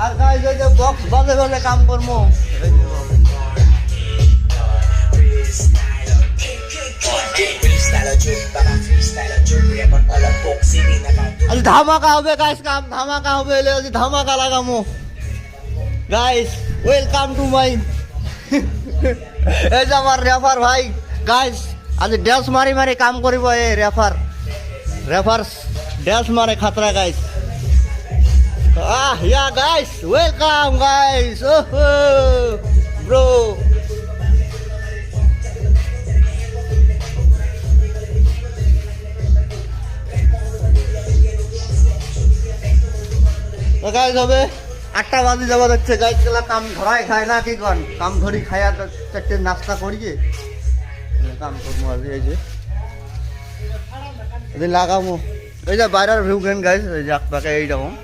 আর guys ওই যে box বাজে বাজে কাম করবো। আজ ধামাকা হবে গাইস, কাম ধামাকা হবে, আজ ধামাকা লাগামো গাইস। ওয়েলকাম টু মাই এই যে আমার রেফার ভাই গাইস, আজ ড্যাশ মারি মারি কাম করিব। এই রেফার ড্যাশ মারে খাতরা guys. Yeah guys, welcome guys. Bro. তো গাইস হবে 8টা বাজে যাওয়া যাচ্ছে গাইস। গুলা কাম ধরাই খায় না কি কন, কাম ধরি খায়া 4টে নাস্তা করিয়ে কাম করবো। আজ এই যে লাগামো এই যে বাইরের ভিউ গেন গাইস, এই যে আপনাকে এই রকম